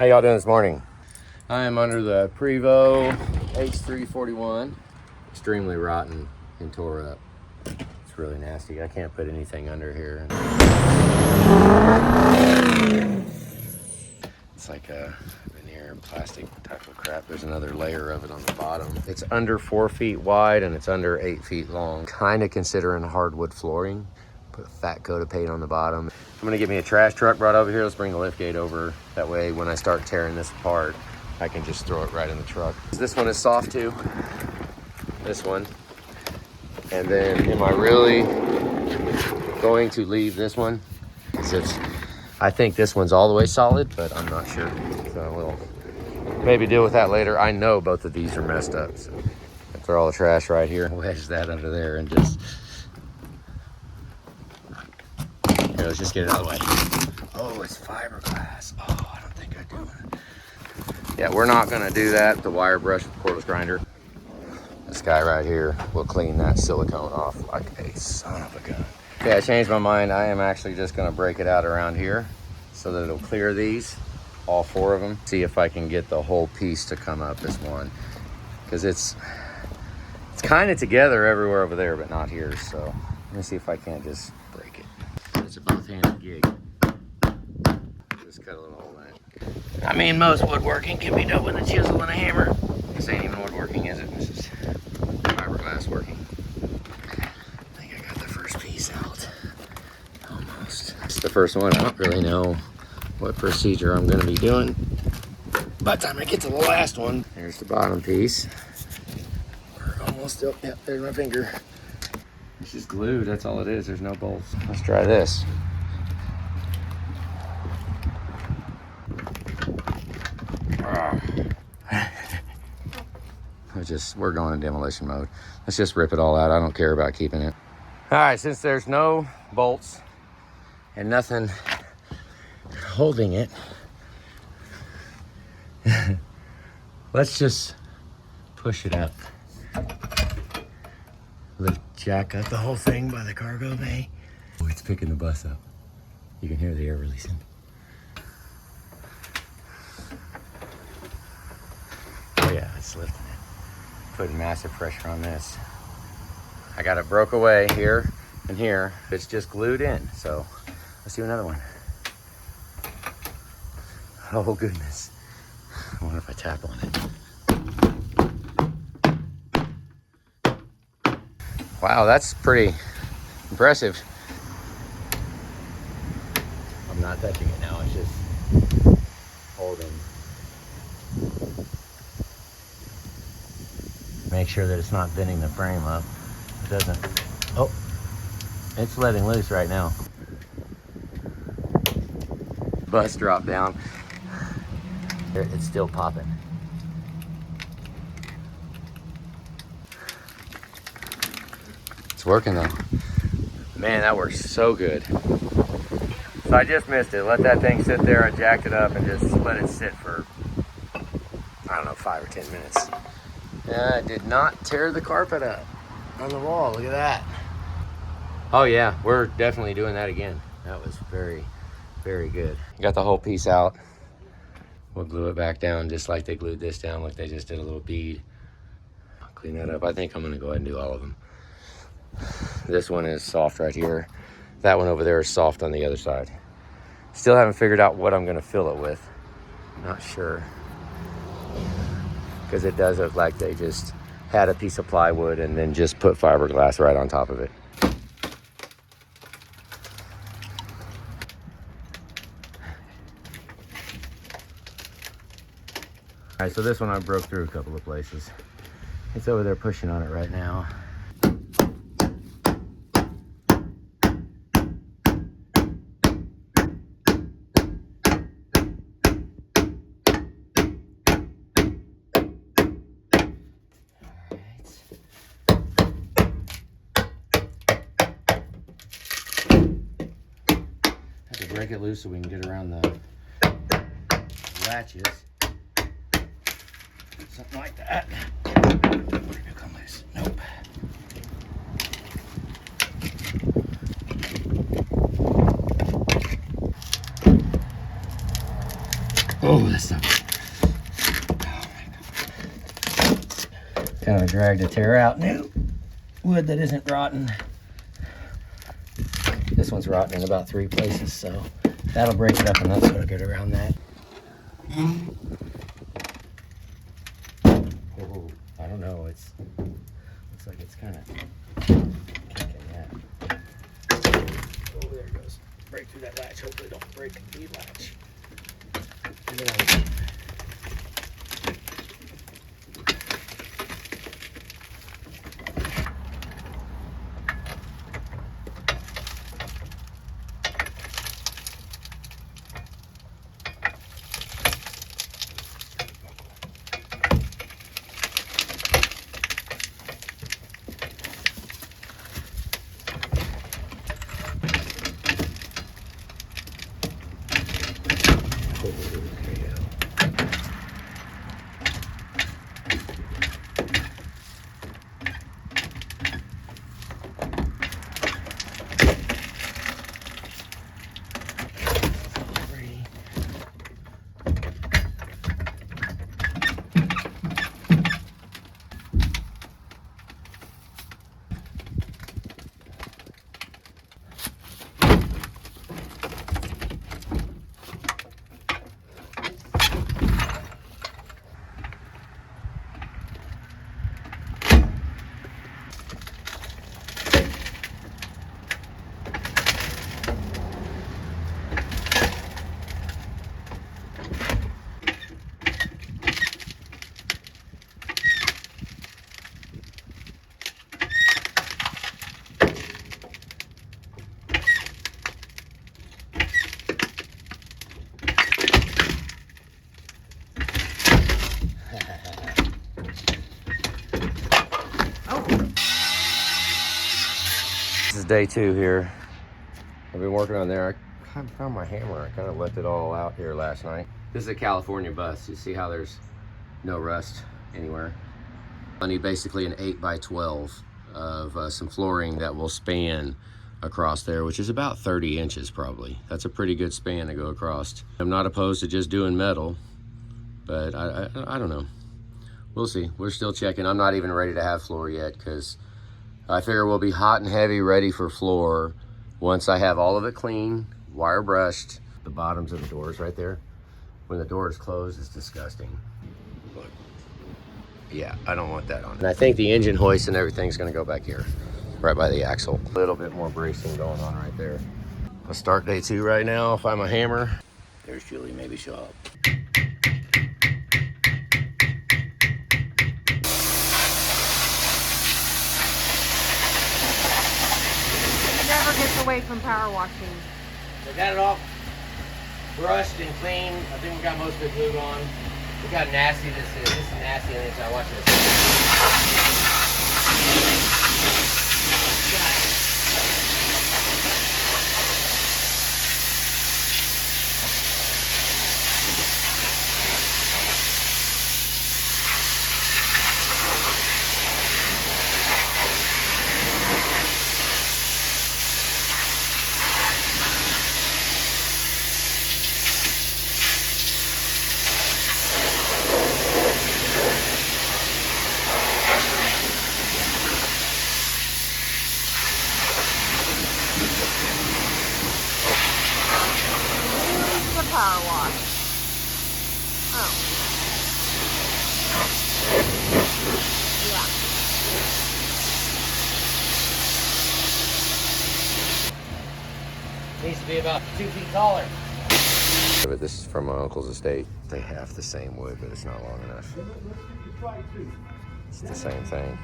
y'all doing this morning? I am under the Prevost H3 41. Extremely rotten and tore up. It's really nasty. I can't put anything under here. It's like a veneer and plastic type of crap. There's another layer of it on the bottom. It's under 4 feet wide and it's under 8 feet long. Kind of considering hardwood flooring. Put a fat coat of paint on the bottom. I'm gonna get me a trash truck brought over here. Let's bring the lift gate over. That way when I start tearing this apart, I can just throw it right in the truck. This one is soft too. This one. And then am I really going to leave this one? I think this one's all the way solid, but I'm not sure. So we'll maybe deal with that later. I know both of these are messed up. So I throw all the trash right here, wedge that under there, and just, here, let's just get it out of the way. Oh, it's fiberglass. Oh, I don't think I do it. Yeah, we're not gonna do that. The wire brush with the cordless grinder. This guy right here will clean that silicone off like a son of a gun. Okay, I changed my mind. I am actually just gonna break it out around here so that it'll clear these, all 4 of them. See if I can get the whole piece to come up as one. Because it's kind of together everywhere over there, but not here. So let me see if I can't just break it. It's a both-handed gig. Just cut a little hole in it. I mean, most woodworking can be done with a chisel and a hammer. This ain't even woodworking, is it? This is fiberglass working. Out almost. It's the first one. I don't really know what procedure I'm going to be doing. By the time I get to the last one, there's the bottom piece. We're almost up. Yep, there's my finger. It's just glued. That's all it is. There's no bolts. Let's try this. We're going in demolition mode. Let's just rip it all out. I don't care about keeping it. All right, since there's no bolts and nothing holding it, let's just push it up. Lift jack up the whole thing by the cargo bay. Oh, it's picking the bus up. You can hear the air releasing. Oh yeah, it's lifting it. Putting massive pressure on this. I got it broke away here and here. It's just glued in. So let's do another one. Oh goodness. I wonder if I tap on it. Wow, that's pretty impressive. I'm not touching it now, it's just holding. Make sure that it's not bending the frame up. It doesn't. Oh, it's letting loose right now. Bus dropped down. It's still popping. It's working though. Man, that works so good. So I just missed it. Let that thing sit there. I jacked it up and just let it sit for, I don't know, 5 or 10 minutes. I did not tear the carpet up on the wall. Look at that. Oh yeah, we're definitely doing that again. That was very, very good. Got the whole piece out. We'll glue it back down just like they glued this down. Like they just did a little bead. I'll clean that up. I think I'm gonna go ahead and do all of them. This one is soft right here. That one over there is soft on the other side. Still haven't figured out what I'm gonna fill it with. Not sure. Because it does look like they just had a piece of plywood and then just put fiberglass right on top of it. All right, so this one I broke through a couple of places. It's over there pushing on it right now. Break it loose so we can get around the latches. Something like that. Where did it come loose? Nope. Oh, that stuff. Kind of a drag to tear out new wood that isn't rotten. This one's rotten in about 3 places, so that'll break it up enough so it'll get around that. Oh, I don't know. Looks like it's kind of kicking that. Oh, there it goes. Break through that latch. Hopefully, don't break the latch. This is day 2 here. I've been working on there. I found my hammer. I kind of left it all out here last night. This is a California bus. You see how there's no rust anywhere. I need basically an 8x12 of some flooring that will span across there, which is about 30 inches probably. That's a pretty good span to go across. I'm not opposed to just doing metal, but I don't know. We'll see. We're still checking. I'm not even ready to have floor yet because I figure we'll be hot and heavy ready for floor once I have all of it clean, wire brushed. The bottoms of the doors right there. When the door is closed, it's disgusting. Look. Yeah, I don't want that on. And I think the engine hoist and everything's gonna go back here, right by the axle. A little bit more bracing going on right there. Let's start day 2 right now. I'll find my hammer. There's Julie, maybe she'll help. Never gets away from power washing. We got it all brushed and clean. I think we got most of the glue on. Look how nasty this is. This is nasty on the inside. Watch this. Power wash. Oh. Yeah. Needs to be about 2 feet taller. But this is from my uncle's estate. They have the same wood, but it's not long enough. It's the same thing.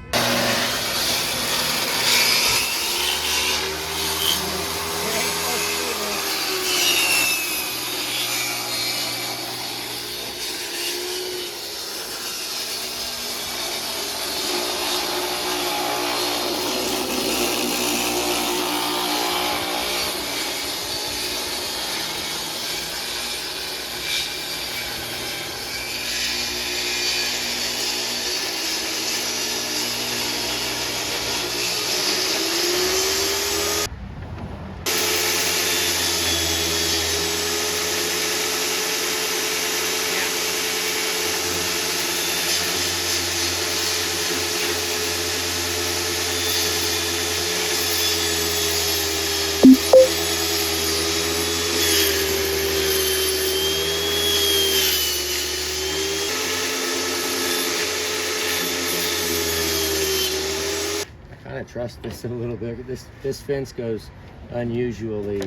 trust this a little bit. This fence goes unusually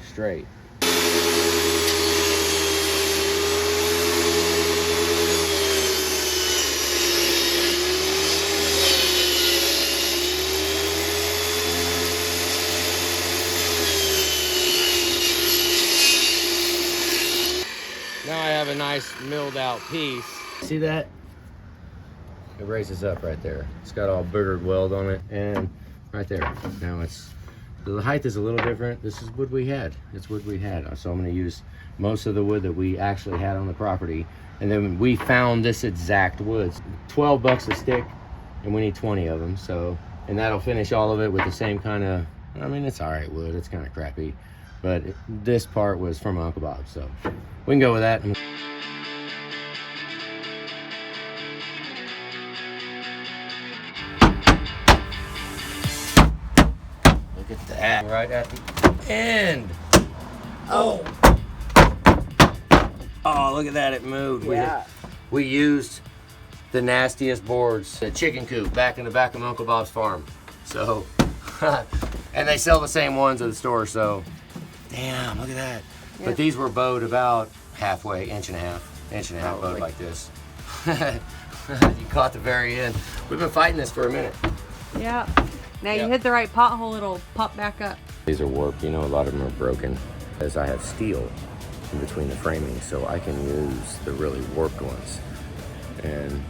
straight. Now I have a nice milled out piece. See that? It raises up right there. It's got all boogered weld on it, and right there. Now the height is a little different. This is wood we had. It's wood we had. So I'm gonna use most of the wood that we actually had on the property. And then we found this exact wood. 12 bucks a stick, and we need 20 of them. So, and that'll finish all of it with the same kind of, I mean, it's all right wood. It's kind of crappy. But this part was from Uncle Bob, so we can go with that. Look at that, right at the end. Oh, look at that, it moved. Yeah. We used the nastiest boards, the chicken coop back in the back of Uncle Bob's farm. So, and they sell the same ones at the store, so. Damn, look at that. Yeah. But these were bowed about halfway, inch and a half bowed like this. You caught the very end. We've been fighting this for a minute. Yeah. Now you hit the right pothole, it'll pop back up. These are warped, you know, a lot of them are broken. As I have steel in between the framing, so I can use the really warped ones. And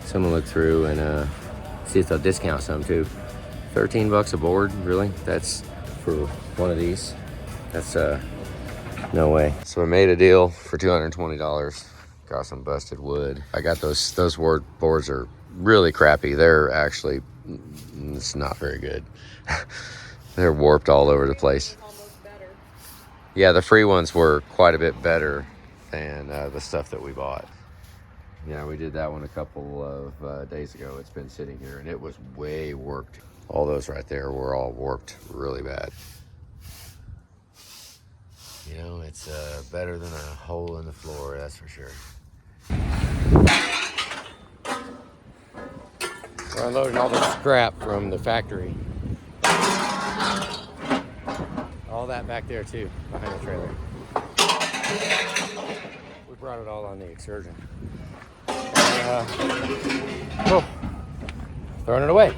someone look through and see if they'll discount some too. 13 bucks a board, really? That's for one of these. That's no way. So I made a deal for $220. Got some busted wood. I got those boards are really crappy. They're actually, it's not very good. They're warped all over the place. Almost better. Yeah, the free ones were quite a bit better than the stuff that we bought. Yeah, we did that one a couple of days ago. It's been sitting here and it was way warped. All those right there were all warped really bad. You know, it's better than a hole in the floor, that's for sure. We're unloading all the scrap from the factory. All that back there too, behind the trailer. We brought it all on the Excursion. And, throwing it away.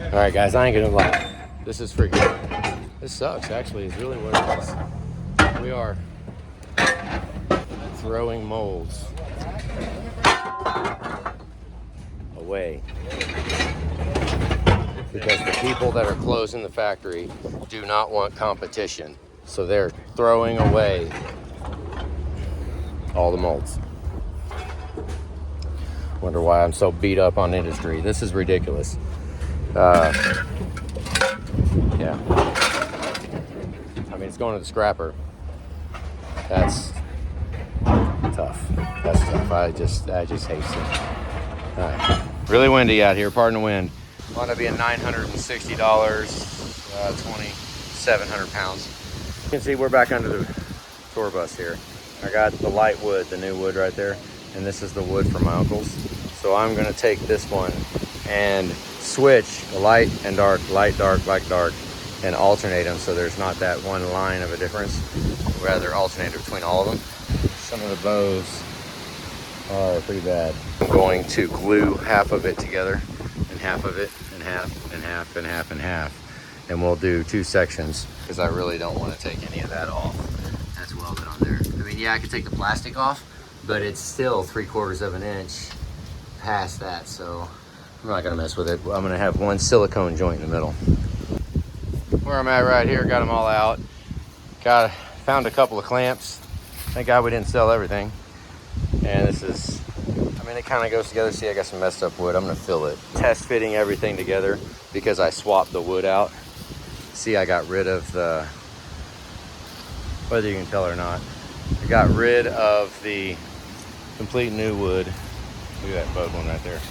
All right, guys, I ain't gonna lie. This is freaking, this sucks, actually, is really what it is. We are throwing molds away because the people that are closing the factory do not want competition. So they're throwing away all the molds. Wonder why I'm so beat up on industry. This is ridiculous. Yeah. I mean, it's going to the scrapper. That's tough. That's tough. I just hate it. All right. Really windy out here. Pardon the wind. Wound up being $960, 2,700 pounds. You can see we're back under the tour bus here. I got the light wood, the new wood right there, and this is the wood from my uncle's. So I'm gonna take this one and switch the light and dark, light, dark, light, dark, and alternate them so there's not that one line of a difference. Rather alternate between all of them. Some of the bows are pretty bad. I'm going to glue half of it together and half of it and half and half and half and half. And we'll do two sections because I really don't want to take any of that off. That's welded on there. I mean, yeah, I could take the plastic off, but it's still 3/4 of an inch past that, so I'm not gonna mess with it. I'm gonna have one silicone joint in the middle. Where I'm at right here, got them all out. Found a couple of clamps. Thank God we didn't sell everything. And this is, I mean, it kind of goes together. See, I got some messed up wood. I'm gonna fill it. Test fitting everything together because I swapped the wood out. See, I got rid of the, whether you can tell or not, I got rid of the complete new wood. Look at that bowed one right there.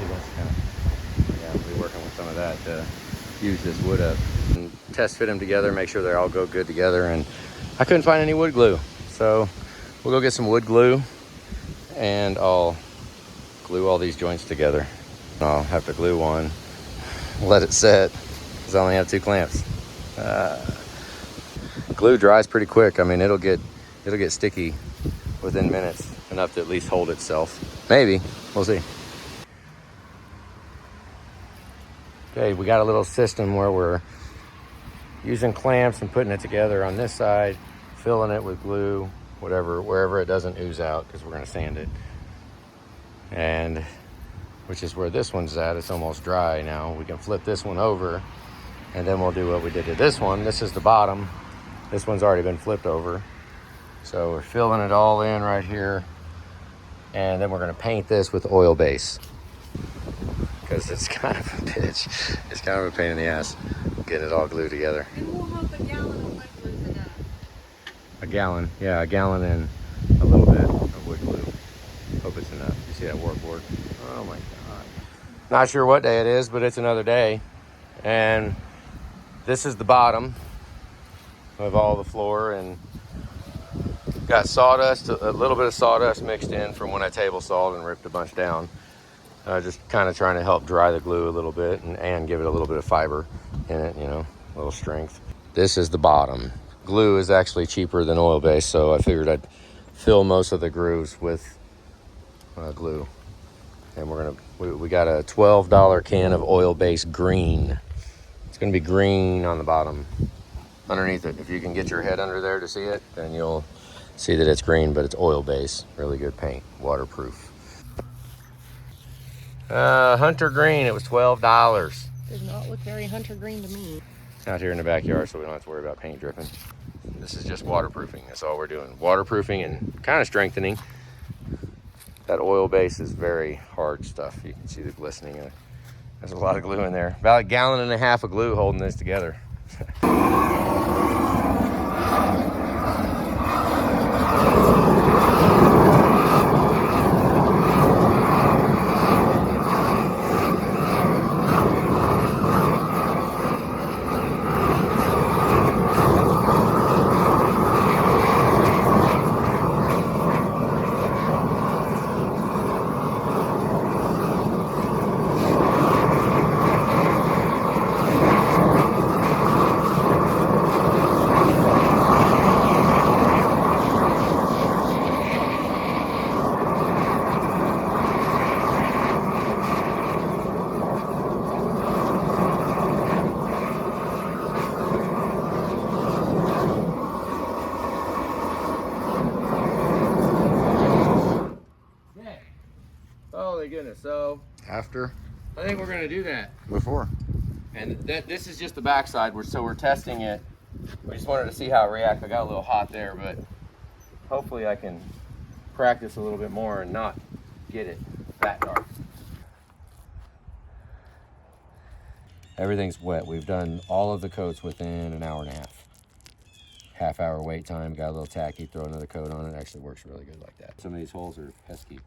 see, that's kind of, yeah, we'll be working with some of that to use this wood up. And test fit them together, make sure they all go good together. And I couldn't find any wood glue. So we'll go get some wood glue and I'll glue all these joints together. I'll have to glue one, let it set, because I only have 2 clamps. Glue dries pretty quick. I mean, it'll get sticky within minutes, enough to at least hold itself. Maybe, we'll see. Okay, we got a little system where we're using clamps and putting it together on this side, filling it with glue, whatever, wherever it doesn't ooze out, because we're gonna sand it. And which is where this one's at. It's almost dry now. We can flip this one over and then we'll do what we did to this one. This is the bottom. This one's already been flipped over. So we're filling it all in right here. And then we're gonna paint this with oil base, because it's kind of a bitch. It's kind of a pain in the ass getting it all glued together. And we'll hope a gallon of wood glue is enough. A gallon, yeah, a gallon and a little bit of wood glue. Hope it's enough. You see that work board? Oh my God. Not sure what day it is, but it's another day. And this is the bottom of all the floor, and got sawdust, a little bit of sawdust mixed in from when I table sawed and ripped a bunch down. Just kind of trying to help dry the glue a little bit and give it a little bit of fiber in it, you know, a little strength. This is the bottom. Glue is actually cheaper than oil base, so I figured I'd fill most of the grooves with glue. And we got a $12 can of oil-based green. It's gonna be green on the bottom underneath it. If you can get your head under there to see it, then you'll see that it's green, but it's oil-based. Really good paint, waterproof. Hunter green, it was $12. Does not look very hunter green to me. It's out here in the backyard, so we don't have to worry about paint dripping. This is just waterproofing, that's all we're doing. Waterproofing and kind of strengthening. That oil base is very hard stuff. You can see the glistening. There's a lot of glue in there. About 1.5 gallons of glue holding this together. Goodness, so after I think we're going to do that before, and this is just the backside. We're testing it. We just wanted to see how it reacts. I got a little hot there, but hopefully I can practice a little bit more and not get it that dark. Everything's wet. We've done all of the coats within 1.5 hours. Half-hour wait time. Got a little tacky, throw another coat on it. Actually works really good like that. Some of these holes are pesky.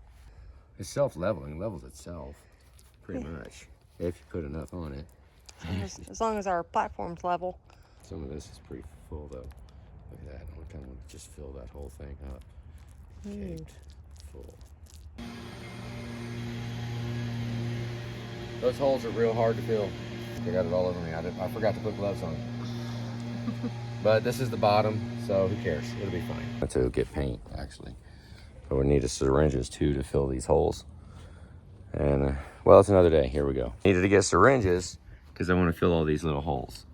It's self-leveling, levels itself, pretty much, if you put enough on it. As long as our platform's level. Some of this is pretty full, though. Look at that. I kind of just fill that whole thing up. Caked full. Those holes are real hard to fill. I got it all over me. I forgot to put gloves on. But this is the bottom, so who cares? It'll be fine. To get paint, actually. But we need syringes too to fill these holes. And well, it's another day. Here we go. Needed to get syringes because I want to fill all these little holes.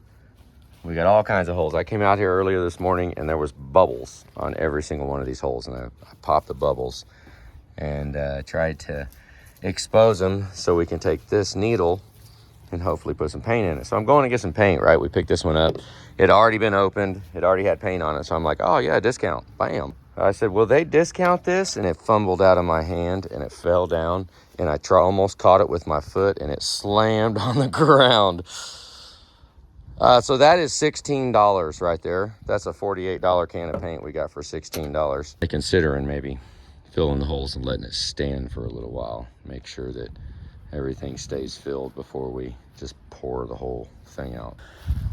We got all kinds of holes. I came out here earlier this morning and there was bubbles on every single one of these holes, and I popped the bubbles and tried to expose them so we can take this needle and hopefully put some paint in it. So I'm going to get some paint, right? We picked this one up. It had already been opened. It already had paint on it. So I'm like, oh yeah, discount, bam. I said, will they discount this? And it fumbled out of my hand and it fell down, and I almost caught it with my foot and it slammed on the ground. So that is $16 right there. That's a $48 can of paint we got for $16. Considering maybe filling the holes and letting it stand for a little while. Make sure that everything stays filled before we just pour the whole thing out.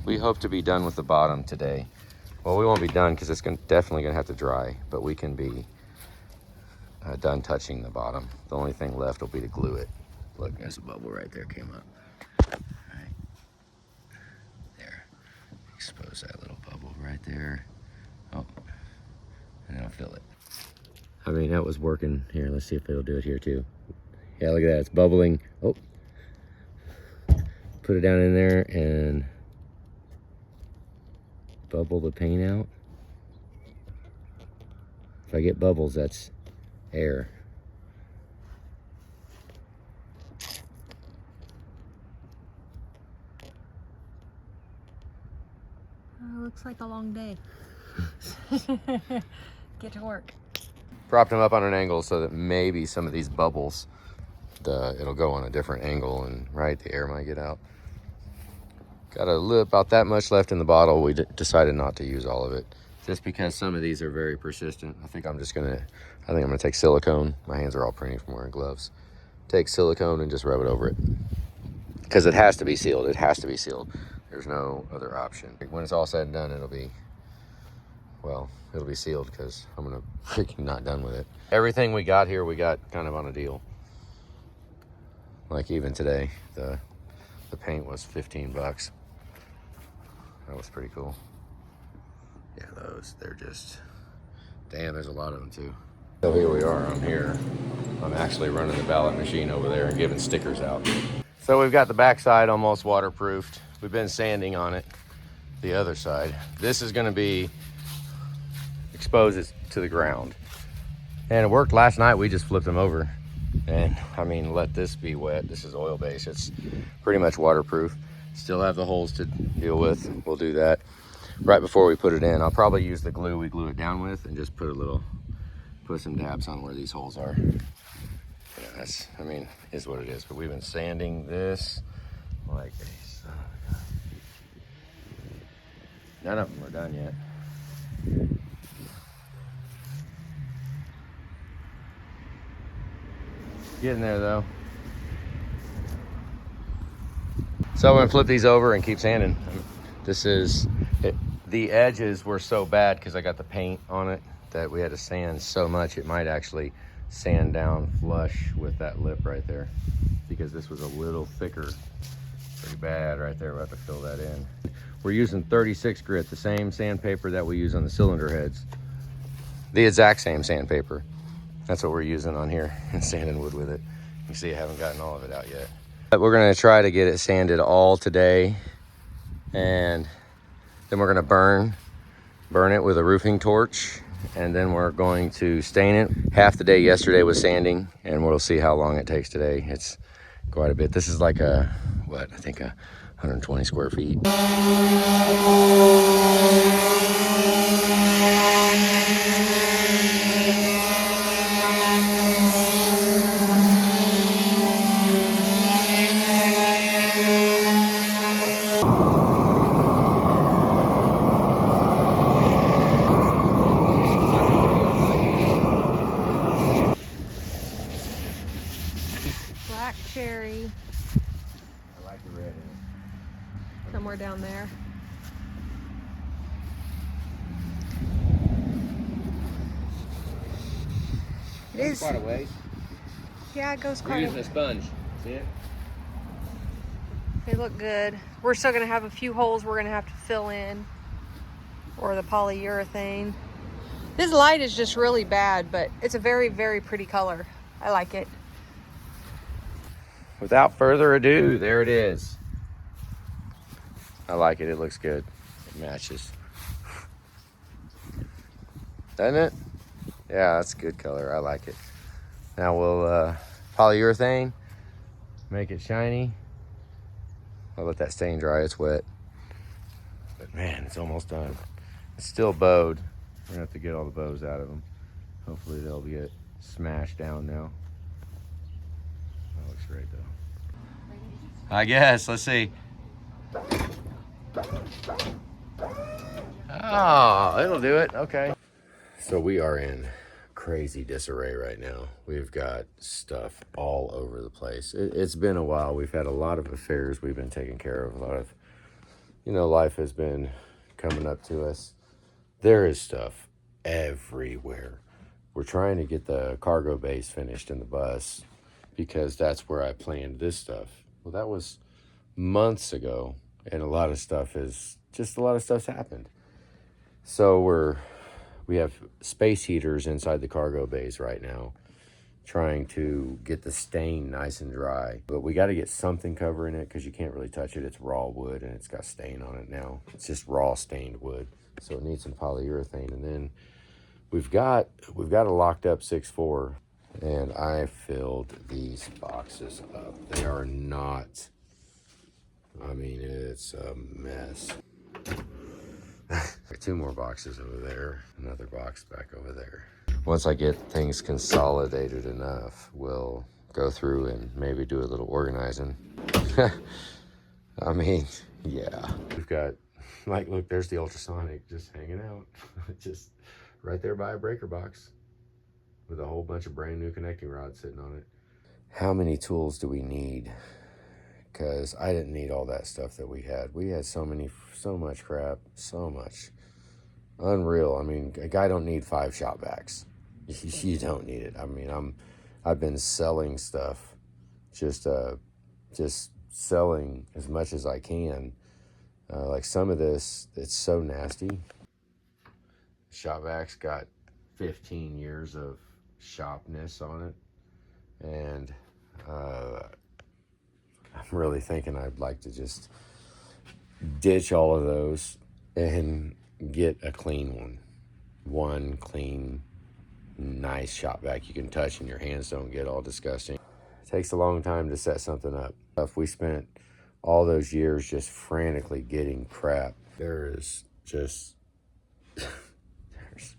We hope to be done with the bottom today. Well, we won't be done because it's definitely gonna have to dry, but we can be done touching the bottom. The only thing left will be to glue it. Look, there's a bubble right there, came up. Right there. Expose that little bubble right there. Oh, and then I'll fill it. I mean, that was working. Here, let's see if it'll do it here too. Yeah, look at that, it's bubbling. Oh, put it down in there and bubble the paint out. If I get bubbles, that's air. Looks like a long day. Get to work. Propped them up on an angle so that maybe some of these bubbles, it'll go on a different angle and the air might get out. Got about that much left in the bottle. We decided not to use all of it just because some of these are very persistent. I think I'm gonna take silicone. My hands are all printing from wearing gloves. Take silicone and just rub it over it because it has to be sealed. It has to be sealed. There's no other option. When it's all said and done, it'll be sealed because I'm gonna freaking not done with it. Everything we got here, we got kind of on a deal. Like even today, the paint was 15 bucks. That was pretty cool. Yeah, they're just, damn, there's a lot of them too. So here we are, I'm here. I'm actually running the ballot machine over there and giving stickers out. So we've got the backside almost waterproofed. We've been sanding on it, the other side. This is gonna be exposed it to the ground. And it worked last night, we just flipped them over. And I mean, let this be wet. This is oil based, it's pretty much waterproof. Still have the holes to deal with. We'll do that right before we put it in. I'll probably use the glue we glue it down with and just put some dabs on where these holes are. Yeah, that's, I mean, is what it is. But we've been sanding this like a son of a gun. None of them are done yet. Getting there though. So I'm gonna flip these over and keep sanding. The edges were so bad because I got the paint on it that we had to sand so much it might actually sand down flush with that lip right there, because this was a little thicker. Pretty bad right there. We'll have to fill that in. We're using 36 grit, the same sandpaper that we use on the cylinder heads. The exact same sandpaper. That's what we're using on here and sanding wood with it. You see I haven't gotten all of it out yet. But we're gonna try to get it sanded all today, and then we're gonna burn it with a roofing torch, and then we're going to stain it. Half the day yesterday was sanding, and we'll see how long it takes today. It's quite a bit. This is like I think 120 square feet. Black cherry. I like the red in it. Somewhere down there. It is quite a ways. Yeah, it goes We're quite using a sponge. See it? They look good. We're still gonna have a few holes we're gonna have to fill in, or the polyurethane. This light is just really bad, but it's a very, very pretty color. I like it. Without further ado, there it is. I like it. It looks good. It matches. Doesn't it? Yeah, that's a good color. I like it. Now we'll polyurethane, make it shiny. I'll let that stain dry. It's wet. But man, it's almost done. It's still bowed. We're gonna have to get all the bows out of them. Hopefully they'll get smashed down now. That looks great though. I guess. Let's see. Oh, it'll do it. Okay. So we are in crazy disarray right now. We've got stuff all over the place. It's been a while. We've had a lot of affairs we've been taking care of. A lot of, life has been coming up to us. There is stuff everywhere. We're trying to get the cargo base finished in the bus because that's where I planned this stuff. Well, that was months ago, and a lot of stuff's happened. So we have space heaters inside the cargo bays right now, trying to get the stain nice and dry. But we got to get something covering it because you can't really touch it. It's raw wood and it's got stain on it now. It's just raw stained wood. So it needs some polyurethane. And then we've got a locked up 6.4, and I filled these boxes up. They are not, it's a mess. 2 more boxes over there, another box back over there. Once I get things consolidated enough, we'll go through and maybe do a little organizing. Yeah. We've got, look, there's the ultrasonic just hanging out. Just right there by a breaker box with a whole bunch of brand new connecting rods sitting on it. How many tools do we need? Because I didn't need all that stuff that we had. We had so much crap, so much. Unreal. A guy don't need 5 shop vacs. You don't need it. I've been selling stuff, just selling as much as I can. Like some of this, it's so nasty. Shop vacs got 15 years of shopness on it, and I'm really thinking I'd like to just ditch all of those and get a clean one. One clean, nice shop vac you can touch and your hands don't get all disgusting. It takes a long time to set something up. If we spent all those years just frantically getting crap, there's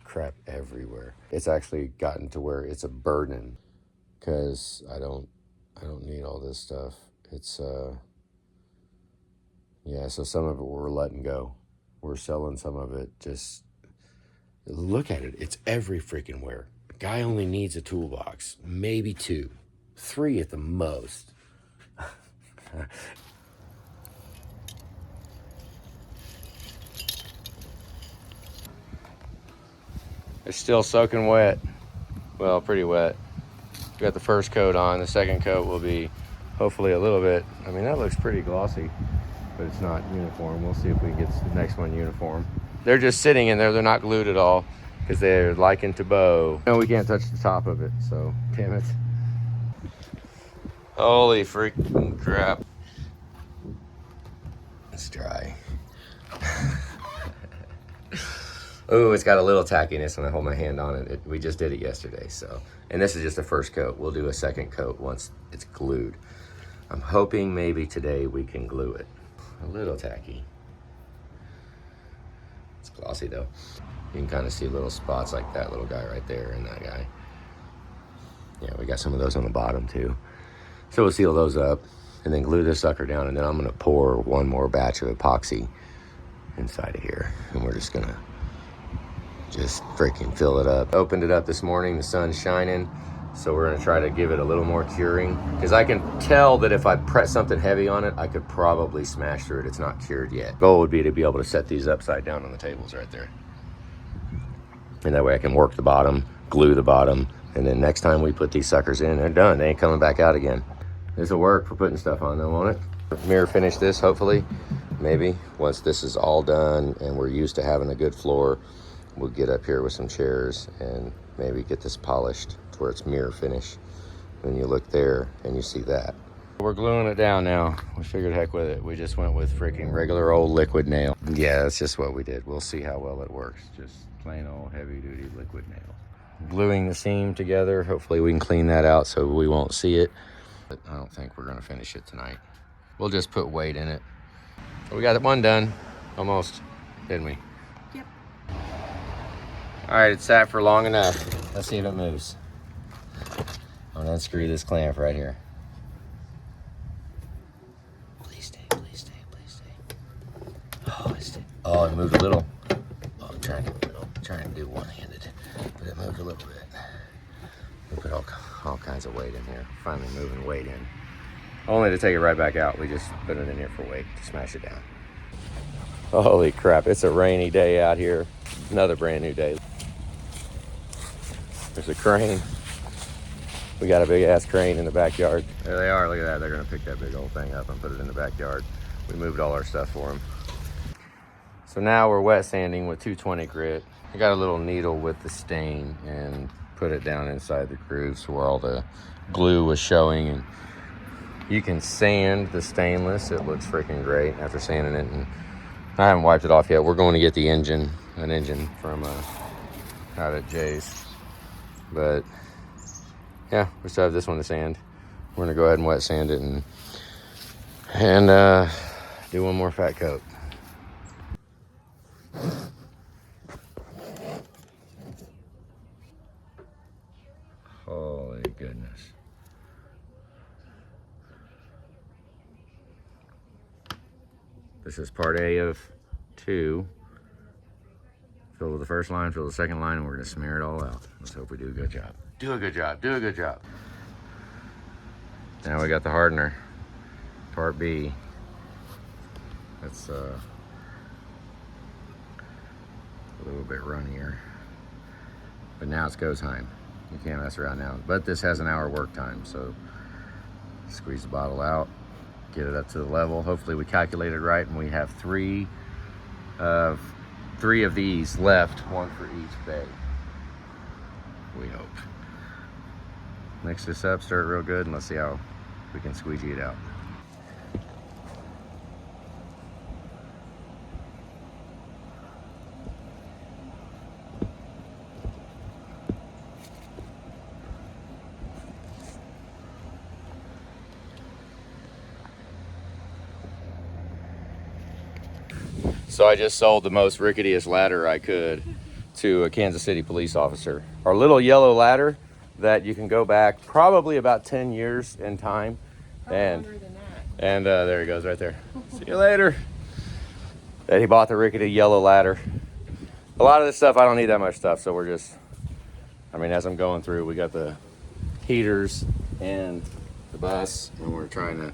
crap everywhere. It's actually gotten to where it's a burden because I don't need all this stuff. It's so some of it we're letting go. We're selling some of it. Just look at it. It's every freaking where. A guy only needs a toolbox, maybe 2, 3 at the most. It's still soaking wet. Well, pretty wet. We got the first coat on. The second coat will be hopefully a little bit. That looks pretty glossy, but it's not uniform. We'll see if we can get the next one uniform. They're just sitting in there. They're not glued at all because they're likened to bow. No, we can't touch the top of it, so damn it. Holy freaking crap. It's dry. Oh, it's got a little tackiness when I hold my hand on it. We just did it yesterday, so. And this is just the first coat. We'll do a second coat once it's glued. I'm hoping maybe today we can glue it. A little tacky. It's glossy though. You can kind of see little spots like that little guy right there and that guy. Yeah, we got some of those on the bottom too. So we'll seal those up and then glue this sucker down, and then I'm gonna pour one more batch of epoxy inside of here. And we're just gonna freaking fill it up. Opened it up this morning, the sun's shining. So we're gonna try to give it a little more curing, because I can tell that if I press something heavy on it, I could probably smash through it. It's not cured yet. Goal would be to be able to set these upside down on the tables right there. And that way I can work the bottom, glue the bottom, and then next time we put these suckers in, they're done. They ain't coming back out again. This will work for putting stuff on though, won't it? Mirror finish this, hopefully, maybe. Once this is all done and we're used to having a good floor, we'll get up here with some chairs and maybe get this polished to where it's mirror finish. When you look there and you see that. We're gluing it down now. We figured heck with it. We just went with freaking regular old liquid nail. Yeah, that's just what we did. We'll see how well it works. Just plain old heavy duty liquid nail. Gluing the seam together. Hopefully we can clean that out so we won't see it. But I don't think we're gonna finish it tonight. We'll just put weight in it. We got one done, almost, didn't we? Yep. All right, it's sat for long enough. Let's see if it moves. I'm gonna unscrew this clamp right here. Please stay, please stay, please stay. Oh, it stayed. Oh, it moved a little. Oh, I'm trying to do one-handed, but it moved a little bit. Put all kinds of weight in here. Finally moving weight in. Only to take it right back out. We just put it in here for weight to smash it down. Holy crap, it's a rainy day out here. Another brand new day. There's a crane. We got a big ass crane in the backyard. There they are, look at that. They're gonna pick that big old thing up and put it in the backyard. We moved all our stuff for them. So now we're wet sanding with 220 grit. I got a little needle with the stain and put it down inside the grooves where all the glue was showing. And you can sand the stainless. It looks freaking great after sanding it. And I haven't wiped it off yet. We're going to get the engine, an engine from out at Jay's. But yeah, we still have this one to sand. We're gonna go ahead and wet sand it and do one more fat coat. Holy goodness. This is part A of 2. Fill with the first line, fill the second line, and we're gonna smear it all out. Let's hope we do a good job. Do a good job, do a good job. Now we got the hardener, part B. That's a little bit runnier. But now it's go time. You can't mess around now. But this has an hour work time, so squeeze the bottle out, get it up to the level. Hopefully we calculated right and we have 3 of these left, 1 for each bay. We hope. Mix this up, stir it real good, and let's see how we can squeegee it out. So I just sold the most ricketiest ladder I could to a Kansas City police officer. Our little yellow ladder that you can go back probably about 10 years in time. And there he goes right there. See you later. And he bought the rickety yellow ladder. A lot of this stuff, I don't need that much stuff, so we're just, I mean, as I'm going through, we got the heaters and the bus, and we're trying to,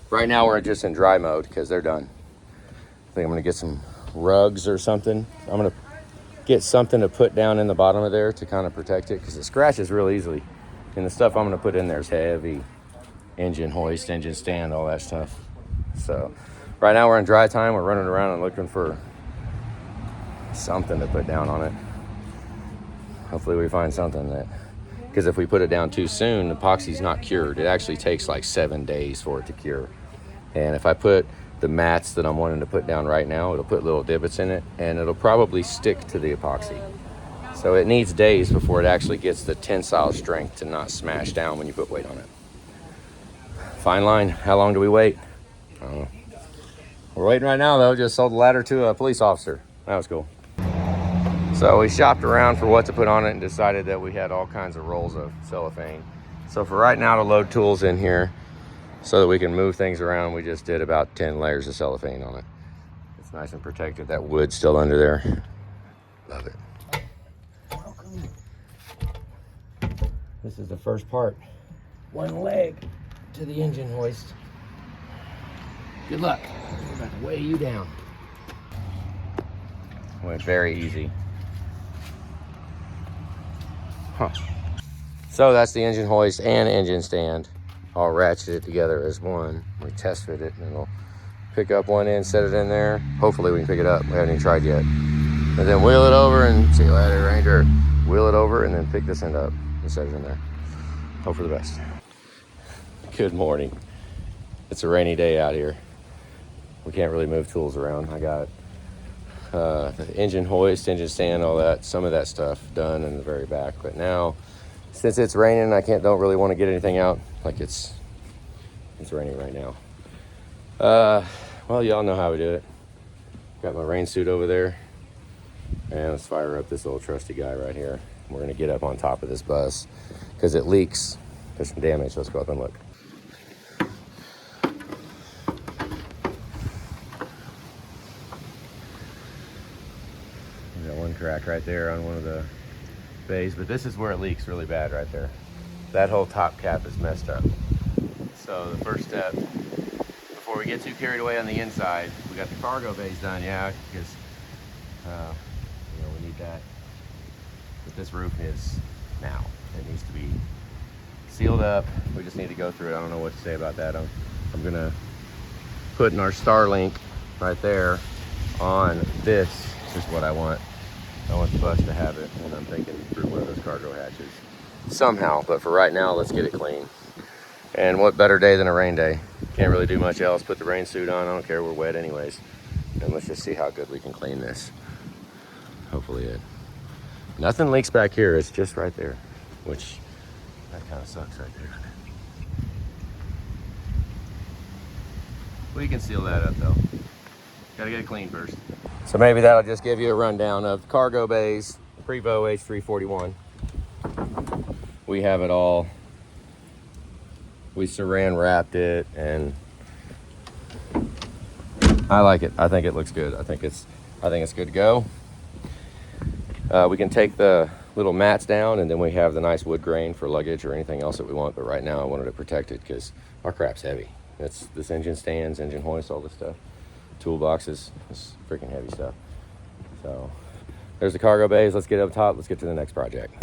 right now we're just in dry mode because they're done. I think I'm gonna get some rugs or something. I'm gonna get something to put down in the bottom of there to kind of protect it because it scratches real easily. And the stuff I'm gonna put in there is heavy. Engine hoist, engine stand, all that stuff. So right now we're in dry time. We're running around and looking for something to put down on it. Hopefully we find something that, because if we put it down too soon, the epoxy's not cured. It actually takes like 7 days for it to cure. And if I put the mats that I'm wanting to put down right now, it'll put little divots in it and it'll probably stick to the epoxy. So it needs days before it actually gets the tensile strength to not smash down when you put weight on it. Fine line. How long do we wait? I don't know. We're waiting right now though. Just sold the ladder to a police officer. That was cool. So we shopped around for what to put on it and decided that we had all kinds of rolls of cellophane. So for right now, to load tools in here so that we can move things around, we just did about 10 layers of cellophane on it. It's nice and protected. That wood's still under there. Love it. Welcome. This is the first part. One leg to the engine hoist. Good luck. We're about to weigh you down. Went very easy. Huh. So that's the engine hoist and engine stand. All ratcheted together as one. We test fit it and we'll pick up one end, set it in there. Hopefully we can pick it up. We haven't even tried yet. And then wheel it over and see you later, Ranger. Wheel it over and then pick this end up and set it in there. Hope for the best. Good morning. It's a rainy day out here. We can't really move tools around. I got the engine hoist, engine stand, all that, some of that stuff done in the very back. But now, since it's raining, I don't really want to get anything out. Like it's raining right now. Well, y'all know how we do it. Got my rain suit over there. And let's fire up this little trusty guy right here. We're gonna get up on top of this bus because it leaks. There's some damage. Let's go up and look. We got one crack right there on one of the bays, but this is where it leaks really bad right there. that whole top cap is messed up. So the first step, before we get too carried away on the inside, we got the cargo bays done, yeah, because you know, we need that. But this roof is now. It needs to be sealed up. We just need to go through it. I don't know what to say about that. I'm gonna put in our Starlink right there on this. This is what I want. I want the bus to have it, and I'm thinking through one of those cargo hatches somehow. But for right now, let's get it clean. And what better day than a rain day? Can't really do much else. Put the rain suit on. I don't care. We're wet anyways. And let's just see how good we can clean this. Hopefully it. Nothing leaks back here. It's just right there, which that kind of sucks right there. We can seal that up though. Gotta get it clean first. So maybe that'll just give you a rundown of cargo bays, Prevost H3 We have it all. We saran wrapped it, and I like it. I think it looks good. I think it's good to go. We can take the little mats down, and then we have the nice wood grain for luggage or anything else that we want. But right now I wanted to protect it because our crap's heavy. It's this engine stands, engine hoist, all this stuff. Toolboxes, this freaking heavy stuff. So there's the cargo bays. Let's get up top. Let's get to the next project.